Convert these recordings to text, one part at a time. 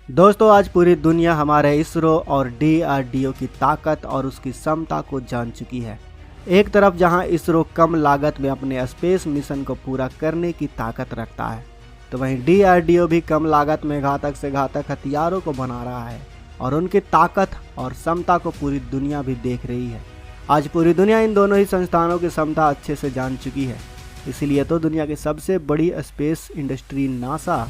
दोस्तों, आज पूरी दुनिया हमारे इसरो और डीआरडीओ की ताकत और उसकी क्षमता को जान चुकी है। एक तरफ जहां इसरो कम लागत में अपने स्पेस मिशन को पूरा करने की ताकत रखता है, तो वहीं डीआरडीओ भी कम लागत में घातक से घातक हथियारों को बना रहा है और उनकी ताकत और क्षमता को पूरी दुनिया भी देख रही है। आज पूरी दुनिया इन दोनों ही संस्थानों की क्षमता अच्छे से जान चुकी है। इसीलिए तो दुनिया की सबसे बड़ी स्पेस इंडस्ट्री नासा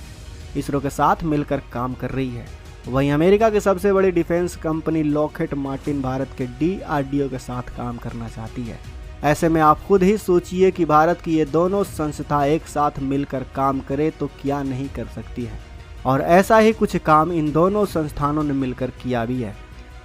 इसरो के साथ मिलकर काम कर रही है। वहीं अमेरिका की सबसे बड़ी defence company Lockheed Martin Bharat के डीआरडीओ के साथ काम करना चाहती है। ऐसे में आप खुद ही सोचिए कि भारत की ये दोनों संस्था एक साथ मिलकर काम करे तो क्या नहीं कर सकती है। और ऐसा ही कुछ काम इन दोनों संस्थानों ने मिलकर किया भी है,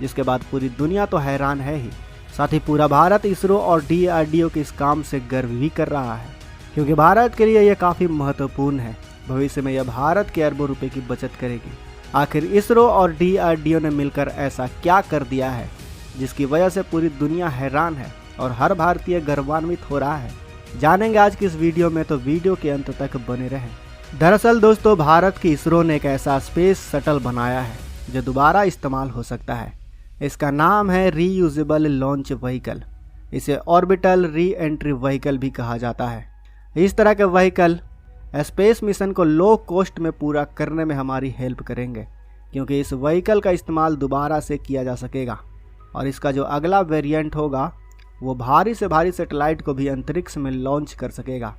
जिसके बाद पूरी दुनिया तो हैरान है ही, साथ ही पूरा भारत इसरो और डीआरडीओ के इस काम से गर्व भी कर रहा है, क्योंकि भारत के लिए यह काफ़ी महत्वपूर्ण है। भविष्य में यह भारत के अरबों रुपए की बचत करेगी। आखिर इसरो और डीआरडीओ ने मिलकर ऐसा क्या कर दिया है जिसकी वजह से पूरी दुनिया हैरान है और हर भारतीय गौरवान्वित हो रहा है। जानेंगे आज की इस वीडियो में, तो वीडियो के अंत तक बने रहें। दरअसल दोस्तों, भारत की इसरो ने एक ऐसा स्पेस शटल बनाया है जो दोबारा इस्तेमाल हो सकता है। इसका नाम है रीयूजेबल लॉन्च व्हीकल। इसे ऑर्बिटल री एंट्री व्हीकल भी कहा जाता है। इस तरह के व्हीकल स्पेस मिशन को लो कॉस्ट में पूरा करने में हमारी हेल्प करेंगे, क्योंकि इस व्हीकल का इस्तेमाल दोबारा से किया जा सकेगा। और इसका जो अगला वेरिएंट होगा वो भारी से भारी सैटेलाइट को भी अंतरिक्ष में लॉन्च कर सकेगा।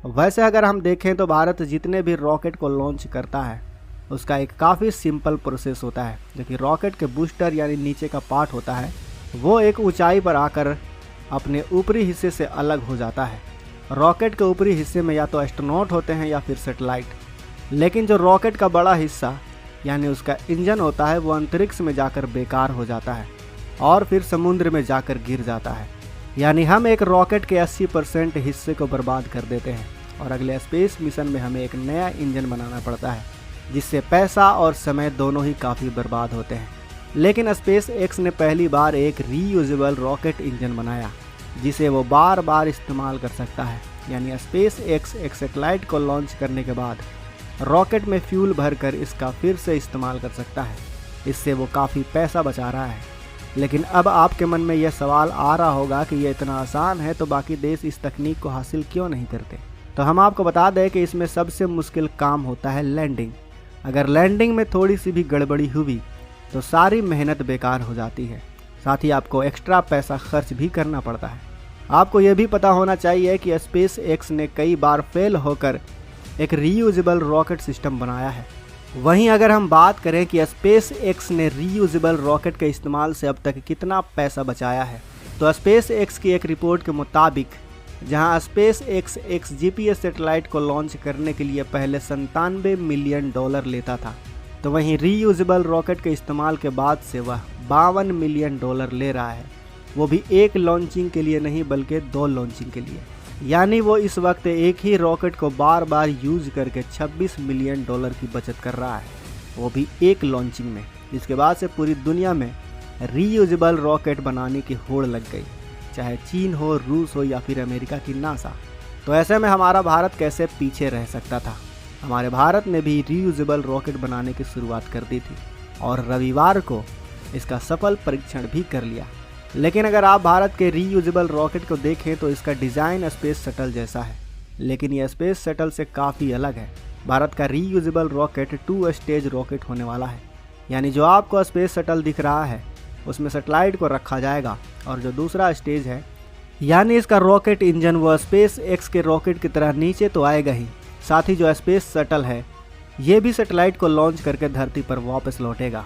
वैसे अगर हम देखें तो भारत जितने भी रॉकेट को लॉन्च करता है उसका एक काफ़ी सिंपल प्रोसेस होता है, जो कि रॉकेट के बूस्टर यानी नीचे का पार्ट होता है वो एक ऊंचाई पर आकर अपने ऊपरी हिस्से से अलग हो जाता है। रॉकेट के ऊपरी हिस्से में या तो एस्ट्रोनॉट होते हैं या फिर सैटेलाइट, लेकिन जो रॉकेट का बड़ा हिस्सा यानी उसका इंजन होता है वो अंतरिक्ष में जाकर बेकार हो जाता है और फिर समुद्र में जाकर गिर जाता है। यानी हम एक रॉकेट के 80% हिस्से को बर्बाद कर देते हैं और अगले स्पेस मिशन में हमें एक नया इंजन बनाना पड़ता है, जिससे पैसा और समय दोनों ही काफ़ी बर्बाद होते हैं। लेकिन स्पेस एक्स ने पहली बार एक रीयूजेबल रॉकेट इंजन बनाया जिसे वो बार बार इस्तेमाल कर सकता है। यानी स्पेस एक्स एक सैटेलाइट को लॉन्च करने के बाद रॉकेट में फ्यूल भरकर इसका फिर से इस्तेमाल कर सकता है। इससे वो काफ़ी पैसा बचा रहा है। लेकिन अब आपके मन में यह सवाल आ रहा होगा कि यह इतना आसान है तो बाकी देश इस तकनीक को हासिल क्यों नहीं करते। तो हम आपको बता दें कि इसमें सबसे मुश्किल काम होता है लैंडिंग। अगर लैंडिंग में थोड़ी सी भी गड़बड़ी हुई तो सारी मेहनत बेकार हो जाती है। साथ ही आपको एक्स्ट्रा पैसा खर्च भी करना पड़ता है। आपको यह भी पता होना चाहिए कि स्पेस एक्स ने कई बार फेल होकर एक रीयूजेबल रॉकेट सिस्टम बनाया है। वहीं अगर हम बात करें कि स्पेस एक्स ने रीयूजेबल रॉकेट के इस्तेमाल से अब तक कितना पैसा बचाया है, तो स्पेस एक्स की एक रिपोर्ट के मुताबिक जहां स्पेस एक्स एक जीपीएस सैटेलाइट को लॉन्च करने के लिए पहले $97 मिलियन लेता था, तो वहीं रीयूजेबल रॉकेट के इस्तेमाल के बाद से वह $52 मिलियन ले रहा है। वो भी एक लॉन्चिंग के लिए नहीं बल्कि 2 लॉन्चिंग के लिए। यानी वो इस वक्त एक ही रॉकेट को बार बार यूज करके $26 मिलियन की बचत कर रहा है, वो भी एक लॉन्चिंग में। जिसके बाद से पूरी दुनिया में रीयूजेबल रॉकेट बनाने की होड़ लग गई, चाहे चीन हो, रूस हो या फिर अमेरिका की नासा। तो ऐसे में हमारा भारत कैसे पीछे रह सकता था। हमारे भारत ने भी रीयूजेबल रॉकेट बनाने की शुरुआत कर दी थी और रविवार को इसका सफल परीक्षण भी कर लिया। लेकिन अगर आप भारत के रीयूजेबल रॉकेट को देखें तो इसका डिज़ाइन स्पेस शटल जैसा है, लेकिन यह स्पेस शटल से काफ़ी अलग है। भारत का रीयूजेबल रॉकेट 2 स्टेज रॉकेट होने वाला है। यानी जो आपको स्पेस शटल दिख रहा है उसमें सैटेलाइट को रखा जाएगा और जो दूसरा स्टेज है यानी इसका रॉकेट इंजन वो स्पेस एक्स के रॉकेट की तरह नीचे तो आएगा ही, साथ ही जो स्पेस शटल है ये भी सैटेलाइट को लॉन्च करके धरती पर वापस लौटेगा।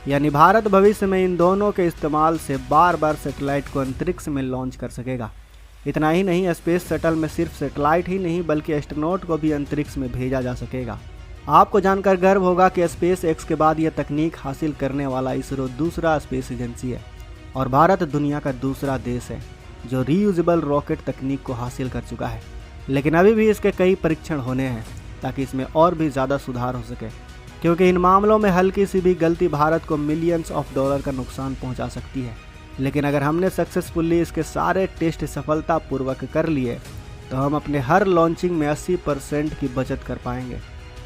यानी भारत भविष्य में इन दोनों के इस्तेमाल से बार बार सैटेलाइट को अंतरिक्ष में लॉन्च कर सकेगा। इतना ही नहीं, स्पेस शटल में सिर्फ सैटेलाइट ही नहीं बल्कि एस्ट्रोनॉट को भी अंतरिक्ष में भेजा जा सकेगा। आपको जानकर गर्व होगा कि स्पेस एक्स के बाद यह तकनीक हासिल करने वाला इसरो दूसरा स्पेस एजेंसी है और भारत दुनिया का दूसरा देश है जो रीयूजेबल रॉकेट तकनीक को हासिल कर चुका है। लेकिन अभी भी इसके कई परीक्षण होने हैं ताकि इसमें और भी ज़्यादा सुधार हो सके, क्योंकि इन मामलों में हल्की सी भी गलती भारत को मिलियंस ऑफ डॉलर का नुकसान पहुंचा सकती है। लेकिन अगर हमने सक्सेसफुली इसके सारे टेस्ट सफलतापूर्वक कर लिए तो हम अपने हर लॉन्चिंग में 80% की बचत कर पाएंगे।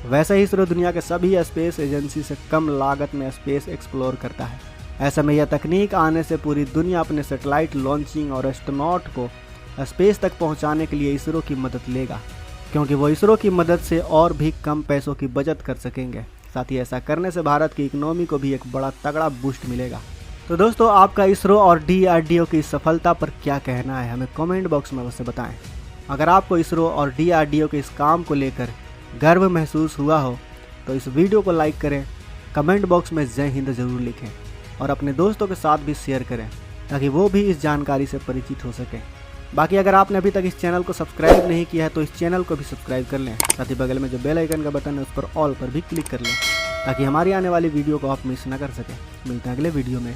वैसे ही इसरो दुनिया के सभी स्पेस एजेंसी से कम लागत में स्पेस एक्सप्लोर करता है। ऐसे में यह तकनीक आने से पूरी दुनिया अपने सैटेलाइट लॉन्चिंग और एस्ट्रोनॉट को स्पेस तक पहुंचाने के लिए इसरो की मदद लेगा, क्योंकि वो इसरो की मदद से और भी कम पैसों की बचत कर सकेंगे। साथ ही ऐसा करने से भारत की इकोनॉमी को भी एक बड़ा तगड़ा बूस्ट मिलेगा। तो दोस्तों, आपका इसरो और DRDO की सफलता पर क्या कहना है, हमें कमेंट बॉक्स में अवश्य बताएं। अगर आपको इसरो और DRDO के इस काम को लेकर गर्व महसूस हुआ हो तो इस वीडियो को लाइक करें, कमेंट बॉक्स में जय हिंद ज़रूर लिखें और अपने दोस्तों के साथ भी शेयर करें ताकि वो भी इस जानकारी से परिचित हो सकें। बाकी अगर आपने अभी तक इस चैनल को सब्सक्राइब नहीं किया है तो इस चैनल को भी सब्सक्राइब कर लें। साथ ही बगल में जो बेल आइकन का बटन है उस पर ऑल पर भी क्लिक कर लें ताकि हमारी आने वाली वीडियो को आप मिस ना कर सकें। मिलते हैं अगले वीडियो में।